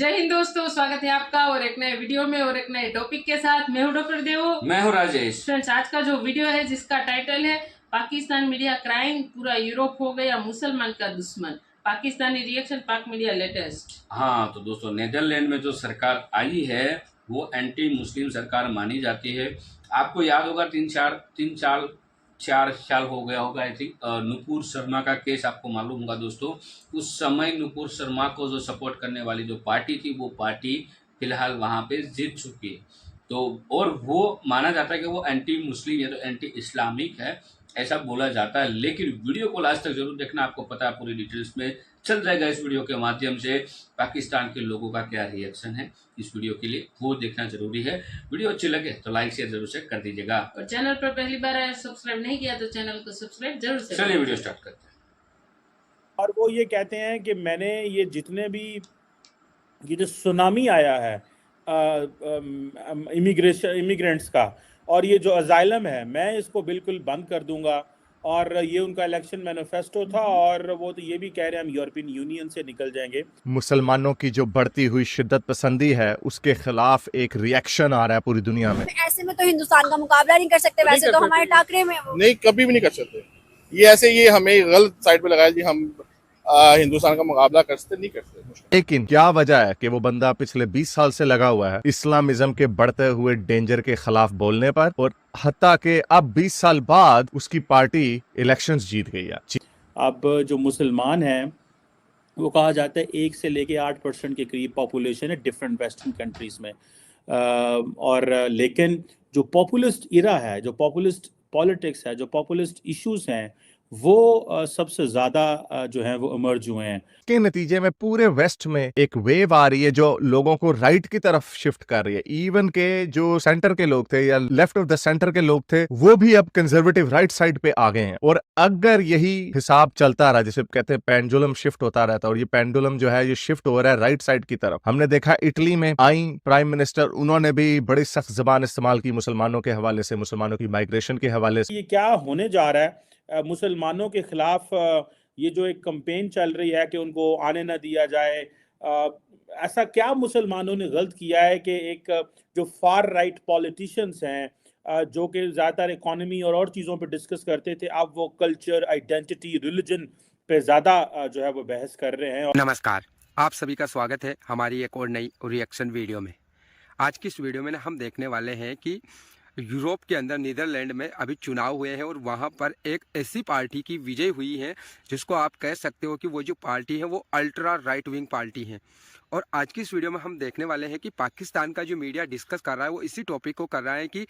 जय हिंद दोस्तों, स्वागत है आपका और एक नए वीडियो में और एक नए टॉपिक के साथ। मैं हूं डॉक्टर देवो। मैं हूं राजेश। फ्रेंड्स, आज का जो वीडियो है जिसका टाइटल है पाकिस्तान मीडिया क्राइम, पूरा यूरोप हो गया मुसलमान का दुश्मन, पाकिस्तानी रिएक्शन, पाक मीडिया लेटेस्ट। हाँ तो दोस्तों, नीदरलैंड में जो सरकार आई है वो एंटी मुस्लिम सरकार मानी जाती है। आपको याद होगा चार साल हो गया होगा आई थिंक, नुपुर शर्मा का केस आपको मालूम होगा दोस्तों। उस समय नुपुर शर्मा को जो सपोर्ट करने वाली जो पार्टी थी वो पार्टी फिलहाल वहाँ पे जीत चुकी है। तो और वो माना जाता है कि वो एंटी मुस्लिम या तो एंटी इस्लामिक है, ऐसा बोला जाता है। लेकिन वीडियो को लास्ट तक जरूर देखना, आपको पता है पूरी डिटेल्स में चल जाएगा इस वीडियो के माध्यम से पाकिस्तान के लोगों का क्या रिएक्शन है इस वीडियो के लिए, वो देखना जरूरी है। वीडियो अच्छी लगे तो लाइक शेयर जरूर से कर दीजिएगा और चैनल पर पहली बार आए, सब्सक्राइब नहीं किया तो चैनल को सब्सक्राइब जरूर से। चलिए वीडियो स्टार्ट करते हैं। और वो ये कहते हैं कि मैंने ये जितने भी ये जो सुनामी आया है इमिग्रेंट्स का और ये जो अजाइलम है, मैं इसको बिल्कुल बंद कर दूंगा। और ये उनका इलेक्शन मैनिफेस्टो था और वो तो ये भी कह रहे हैं हम यूरोपियन यूनियन से निकल जाएंगे। मुसलमानों की जो बढ़ती हुई शिद्दत पसंदी है उसके खिलाफ एक रिएक्शन आ रहा है पूरी दुनिया में। ऐसे में तो हिंदुस्तान का मुकाबला नहीं कर सकते, वैसे तो हमारे टाकरे में नहीं, कभी भी नहीं कर सकते। ये हमें गलत साइड पे लगाया जी, हम हिंदुस्तान का मुकाबला कर सकते नहीं कर सकते। लेकिन क्या वजह है कि वो बंदा पिछले 20 साल से लगा हुआ है इस्लामिज्म के बढ़ते हुए डेंजर के खिलाफ बोलने पर, और हत्ता के अब 20 साल बाद उसकी पार्टी इलेक्शंस जीत गई है। अब जो मुसलमान हैं वो कहा जाता है 1 से लेके 8% के करीब पॉपुलेशन है डिफरेंट वेस्टर्न कंट्रीज में। और लेकिन जो पॉपुलिस्ट इरा है, जो पॉपुलिस्ट पॉलिटिक्स है, जो पॉपुलिस्ट इश्यूज हैं, वो सबसे ज़्यादा जो है वो इमर्ज हुए हैं। के नतीजे में पूरे वेस्ट में एक वेव आ रही है जो लोगों को राइट की तरफ शिफ्ट कर रही है। इवन के जो सेंटर के लोग थे या लेफ्ट ऑफ द सेंटर के लोग थे वो भी अब कंजर्वेटिव राइट साइड पे आ गए हैं। और अगर यही हिसाब चलता रहा, जैसे कहते हैं पेंडुलम शिफ्ट होता रहता है, और ये पेंडुलम जो है ये शिफ्ट हो रहा है राइट साइड की तरफ। हमने देखा इटली में आई प्राइम मिनिस्टर, उन्होंने भी बड़ी सख्त जबान इस्तेमाल की मुसलमानों के हवाले से, मुसलमानों की माइग्रेशन के हवाले से। ये क्या होने जा रहा है? मुसलमानों के खिलाफ ये जो एक कैंपेन चल रही है कि उनको आने ना दिया जाए, ऐसा क्या मुसलमानों ने गलत किया है कि एक जो फार राइट पॉलिटिशियंस हैं, जो कि ज़्यादातर इकोनॉमी और चीज़ों पे डिस्कस करते थे, अब वो कल्चर, आइडेंटिटी, रिलीजन पे ज़्यादा जो है वो बहस कर रहे हैं। नमस्कार, आप सभी का स्वागत है हमारी एक और नई रिएक्शन वीडियो में। आज की इस वीडियो में हम देखने वाले हैं कि यूरोप के अंदर नीदरलैंड में अभी चुनाव हुए हैं और वहां पर एक ऐसी पार्टी की विजय हुई है जिसको आप कह सकते हो कि वो जो पार्टी है वो अल्ट्रा राइट विंग पार्टी है। और आज की इस वीडियो में हम देखने वाले हैं कि पाकिस्तान का जो मीडिया डिस्कस कर रहा है वो इसी टॉपिक को कर रहा है कि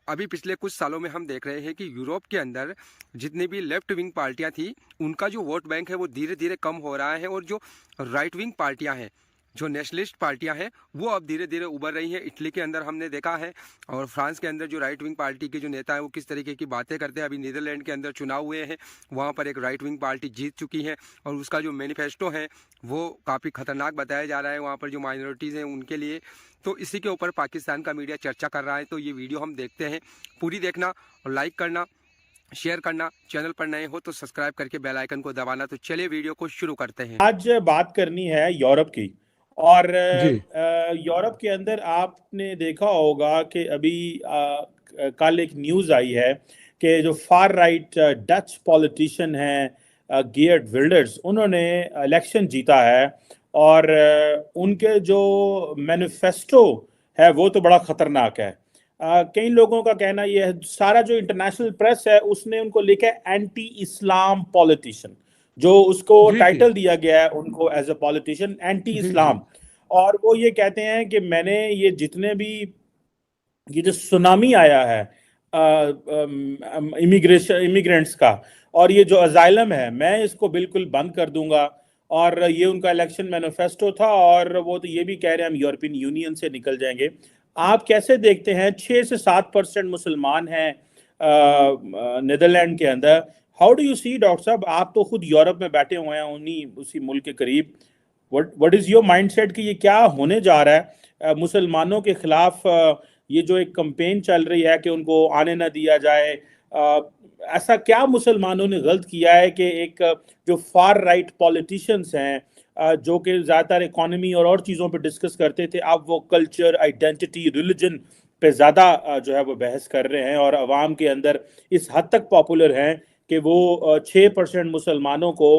अभी पिछले कुछ सालों में हम देख रहे हैं कि यूरोप के अंदर जितनी भी लेफ्ट विंग पार्टियां थी उनका जो वोट बैंक है वो धीरे धीरे कम हो रहा है, और जो राइट विंग पार्टियां हैं, जो नेशनलिस्ट पार्टियां हैं, वो अब धीरे धीरे उभर रही हैं। इटली के अंदर हमने देखा है, और फ्रांस के अंदर जो राइट विंग पार्टी के जो नेता हैं वो किस तरीके की बातें करते हैं। अभी नीदरलैंड के अंदर चुनाव हुए हैं, वहाँ पर एक राइट विंग पार्टी जीत चुकी है और उसका जो मैनिफेस्टो है वो काफ़ी खतरनाक बताया जा रहा है वहाँ पर जो माइनॉरिटीज़ हैं उनके लिए। तो इसी के ऊपर पाकिस्तान का मीडिया चर्चा कर रहा है। तो ये वीडियो हम देखते हैं, पूरी देखना और लाइक करना, शेयर करना, चैनल पर नए हो तो सब्सक्राइब करके बेल आइकन को दबाना। तो चलिए वीडियो को शुरू करते हैं। आज बात करनी है यूरोप की, और यूरोप के अंदर आपने देखा होगा कि अभी कल एक न्यूज़ आई है कि जो फार राइट डच पॉलिटिशियन हैं गेर्ट विल्डर्स, उन्होंने इलेक्शन जीता है और उनके जो मैनिफेस्टो है वो तो बड़ा ख़तरनाक है। कई लोगों का कहना यह है, सारा जो इंटरनेशनल प्रेस है उसने उनको लिखा है एंटी इस्लाम पॉलिटिशियन, जो उसको टाइटल दिया गया है उनको एज अ पॉलिटिशियन, एंटी इस्लाम। और वो ये कहते हैं कि मैंने ये जितने भी ये जो सुनामी आया है इमिग्रेंट्स का और ये जो अजाइलम है, मैं इसको बिल्कुल बंद कर दूंगा। और ये उनका इलेक्शन मैनिफेस्टो था और वो तो ये भी कह रहे हैं हम यूरोपियन यूनियन से निकल जाएंगे। आप कैसे देखते हैं? 6 से 7% मुसलमान हैं नीदरलैंड के अंदर। How do you see doctor साहब? आप तो खुद यूरोप में बैठे हुए हैं, उन्हीं उसी मुल्क के करीब। व्हाट इज योर माइंडसेट कि ये क्या होने जा रहा है? मुसलमानों के खिलाफ ये जो एक कैंपेन चल रही है कि उनको आने ना दिया जाए, ऐसा क्या मुसलमानों ने गलत किया है कि एक जो फार राइट पॉलिटिशियंस हैं, जो कि ज़्यादातर इकोनॉमी और चीज़ों पे डिस्कस करते थे, अब वो कल्चर, आइडेंटिटी, रिलीजन पे ज़्यादा जो है वो बहस कर रहे हैं और अवाम के अंदर इस हद तक पॉपुलर हैं कि वो 6% मुसलमानों को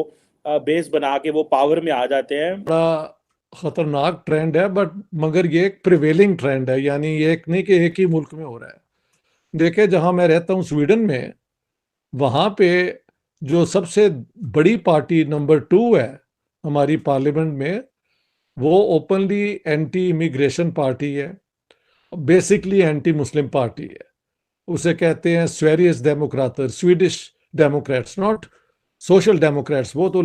बेस बना के वो पावर में आ जाते हैं। बड़ा खतरनाक ट्रेंड है, बट मगर ये एक प्रिवेलिंग ट्रेंड है, यानी ये एक नहीं कि एक ही मुल्क में हो रहा है। देखिए, जहां मैं रहता हूं स्वीडन में, वहां पे जो सबसे बड़ी पार्टी नंबर 2 है हमारी पार्लियामेंट में, वो ओपनली एंटी इमिग्रेशन पार्टी है, बेसिकली एंटी मुस्लिम पार्टी है। उसे कहते हैं Sverigedemokraterna, Swedish Democrats, not Social Democrats. वो तो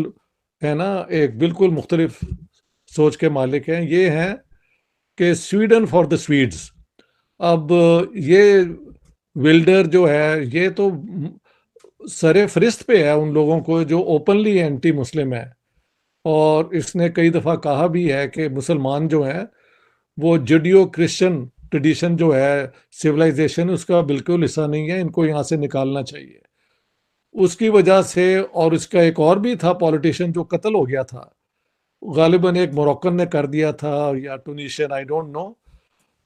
है ना, एक बिल्कुल मुख्तलिफ सोच के मालिक हैं। ये हैं कि स्वीडन फॉर द स्वीड्स। अब ये विल्डर जो है, ये तो सरे फरिस्त पे है उन लोगों को जो ओपनली एंटी मुस्लिम है, और इसने कई दफ़ा कहा भी है कि मुसलमान जो हैं वो जुडियो क्रिश्चियन ट्रेडिशन जो है, सिविलाइजेशन, उसका बिल्कुल हिस्सा नहीं है, इनको यहाँ से निकालना चाहिए। उसकी वजह से, और इसका एक और भी था पॉलिटिशियन जो कत्ल हो गया था, गालिबन एक मोरक्कन ने कर दिया था या टूनिशियन, आई डोंट नो।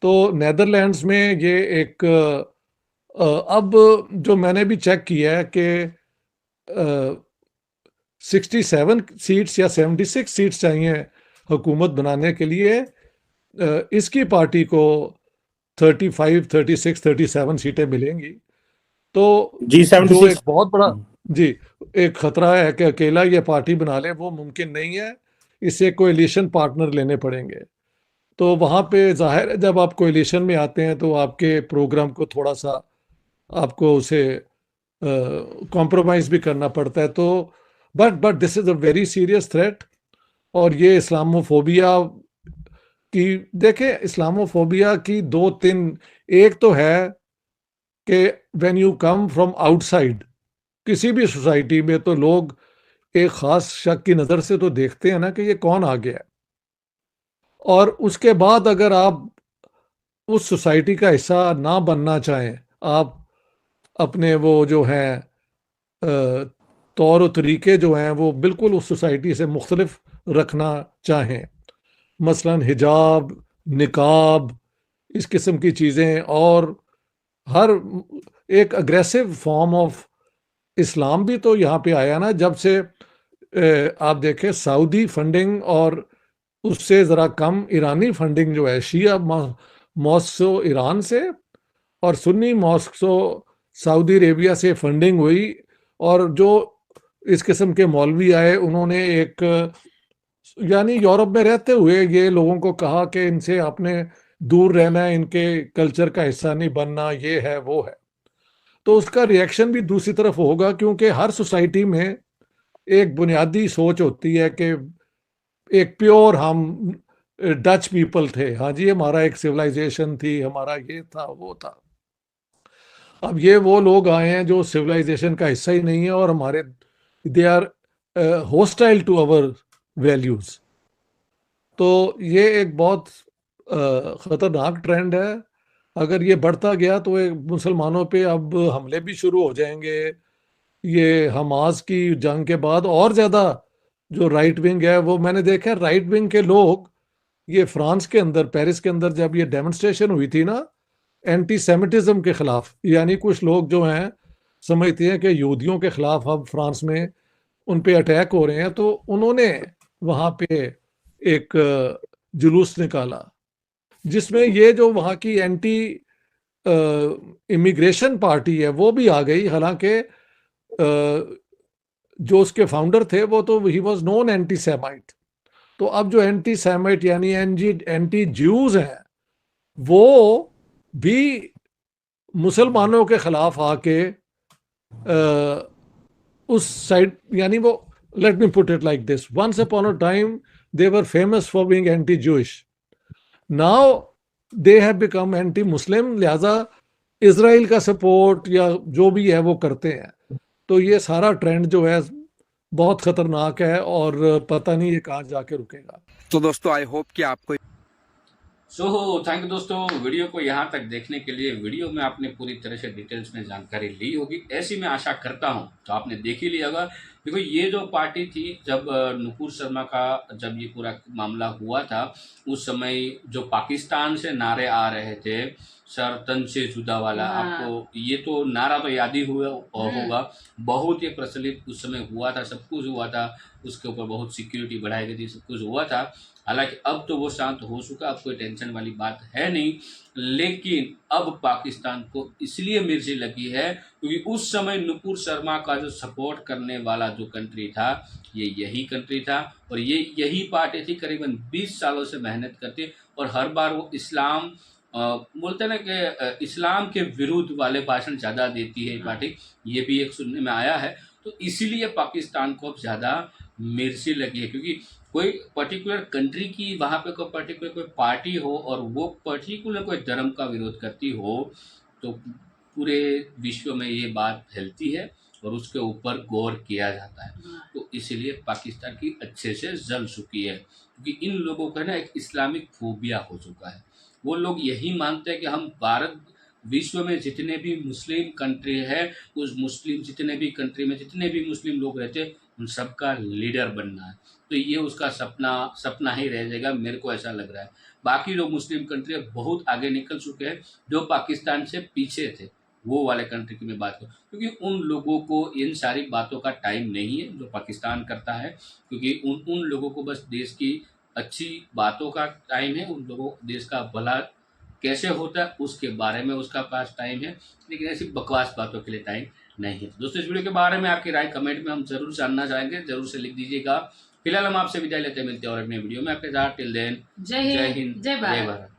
तो नेदरलैंड्स में ये एक अब जो मैंने भी चेक किया है कि 67 सीट्स या 76 सीट्स चाहिए हुकूमत बनाने के लिए। इसकी पार्टी को 35, 36, 37 सीटें मिलेंगी। तो जी जो 76 एक बहुत बड़ा जी एक खतरा है कि अकेला ये पार्टी बना ले, वो मुमकिन नहीं है। इसे कोएलिशन पार्टनर लेने पड़ेंगे। तो वहाँ पे जाहिर है, जब आप कोएलिशन में आते हैं तो आपके प्रोग्राम को थोड़ा सा आपको उसे कॉम्प्रोमाइज़ भी करना पड़ता है। तो but this is a very serious threat. और ये इस्लामोफोबिया की, देखें, इस्लामोफोबिया की 2-3, एक तो है कि when you come from outside किसी भी सोसाइटी में, तो लोग एक ख़ास शक की नज़र से तो देखते हैं ना कि ये कौन आ गया है। और उसके बाद अगर आप उस सोसाइटी का हिस्सा ना बनना चाहें, आप अपने वो जो हैं तौर और तरीके जो हैं वो बिल्कुल उस सोसाइटी से मुख्तलिफ रखना चाहें, मसलन हिजाब, निकाब, इस किस्म की चीज़ें, और हर एक अग्रेसिव फॉर्म ऑफ इस्लाम भी तो यहाँ पे आया ना, जब से आप देखें सऊदी फंडिंग और उससे ज़रा कम ईरानी फंडिंग जो है, शिया मॉस्को ईरान से और सुन्नी मॉस्को सऊदी अरेबिया से फंडिंग हुई। और जो इस किस्म के मौलवी आए, उन्होंने एक, यानी यूरोप में रहते हुए ये लोगों को कहा कि इनसे आपने दूर रहना है, इनके कल्चर का हिस्सा नहीं बनना, ये है वो है। तो उसका रिएक्शन भी दूसरी तरफ होगा, क्योंकि हर सोसाइटी में एक बुनियादी सोच होती है कि एक प्योर हम डच पीपल थे, हाँ जी, हमारा एक सिविलाइजेशन थी, हमारा ये था वो था। अब ये वो लोग आए हैं जो सिविलाइजेशन का हिस्सा ही नहीं है, और हमारे they are hostile to our values. तो ये एक बहुत ख़तरनाक ट्रेंड है। अगर ये बढ़ता गया तो एक मुसलमानों पे अब हमले भी शुरू हो जाएंगे। ये हमास की जंग के बाद और ज़्यादा जो राइट विंग है, वो मैंने देखा राइट विंग के लोग, ये फ्रांस के अंदर, पेरिस के अंदर जब ये डेमोन्स्ट्रेशन हुई थी ना एंटी सेमिटिज्म के ख़िलाफ़, यानी कुछ लोग जो हैं समझते हैं कि यहूदियों के ख़िलाफ़ अब फ्रांस में उन पे अटैक हो रहे हैं, तो उन्होंने वहाँ पे एक जुलूस निकाला जिसमें ये जो वहाँ की एंटी इमिग्रेशन पार्टी है वो भी आ गई। हालांकि जो उसके फाउंडर थे वो तो he was non anti Semite. तो अब जो एंटी सेमाइट यानी एंटी ज्यूज हैं, वो भी मुसलमानों के खिलाफ आके उस साइड, यानी वो, let me put it like this, once upon a time they were famous for being anti-Jewish. Now they have become anti-Muslim, लिहाजा इसराइल का सपोर्ट या जो भी है वो करते हैं। तो ये सारा ट्रेंड जो है बहुत खतरनाक है और पता नहीं ये कहाँ जाके रुकेगा। तो दोस्तों, आई होप कि आपको सो थैंक यू दोस्तों, वीडियो को यहाँ तक देखने के लिए। वीडियो में आपने पूरी तरह से डिटेल्स में जानकारी ली होगी, ऐसी मैं आशा करता हूँ। तो आपने देख ही लिया होगा। देखो, ये जो पार्टी थी, जब नुपुर शर्मा का जब ये पूरा मामला हुआ था, उस समय जो पाकिस्तान से नारे आ रहे थे, सर तन से जुदा वाला, हाँ। आपको ये तो नारा तो याद ही हुआ होगा। बहुत ही प्रचलित उस समय हुआ था, सब कुछ हुआ था, उसके ऊपर बहुत सिक्योरिटी बढ़ाई गई थी, सब कुछ हुआ था। हालांकि अब तो वो शांत हो चुका, अब कोई टेंशन वाली बात है नहीं। लेकिन अब पाकिस्तान को इसलिए मिर्ची लगी है क्योंकि उस समय नुपुर शर्मा का जो सपोर्ट करने वाला जो कंट्री था, ये यही कंट्री था और ये यही पार्टी थी। करीबन 20 सालों से मेहनत करती और हर बार वो इस्लाम बोलते ना कि इस्लाम के विरुद्ध वाले भाषण ज़्यादा देती है ये पार्टी, ये भी एक सुनने में आया है। तो इसीलिए पाकिस्तान को अब ज़्यादा मिर्ची लगी है, क्योंकि कोई पर्टिकुलर कंट्री की वहाँ पे कोई पर्टिकुलर कोई पार्टी हो और वो पर्टिकुलर कोई धर्म का विरोध करती हो, तो पूरे विश्व में ये बात फैलती है और उसके ऊपर गौर किया जाता है। तो इसीलिए पाकिस्तान की अच्छे से जल चुकी है, क्योंकि इन लोगों का ना एक इस्लामिक फोबिया हो चुका है। वो लोग यही मानते हैं कि हम भारत विश्व में जितने भी मुस्लिम कंट्री है, उस मुस्लिम जितने भी कंट्री में जितने भी मुस्लिम लोग रहते हैं, उन सबका लीडर बनना है। तो ये उसका सपना ही रह जाएगा, मेरे को ऐसा लग रहा है। बाकी जो मुस्लिम कंट्री बहुत आगे निकल चुके हैं, जो पाकिस्तान से पीछे थे, वो वाले कंट्री की मैं बात करूँ, क्योंकि उन लोगों को इन सारी बातों का टाइम नहीं है जो पाकिस्तान करता है। क्योंकि उन लोगों को बस देश की अच्छी बातों का टाइम है, उन लोगों देश का भला कैसे होता है उसके बारे में उसका पास टाइम है, लेकिन ऐसी बकवास बातों के लिए टाइम नहीं है। दोस्तों, इस वीडियो के बारे में आपकी राय कमेंट में हम जरूर जानना चाहेंगे, जरूर से लिख दीजिएगा। फिलहाल हम आपसे विदाई लेते हैं, मिलते हैं और अपने वीडियो में आपके साथ। टिल देन, जय हिंद, जय भारत।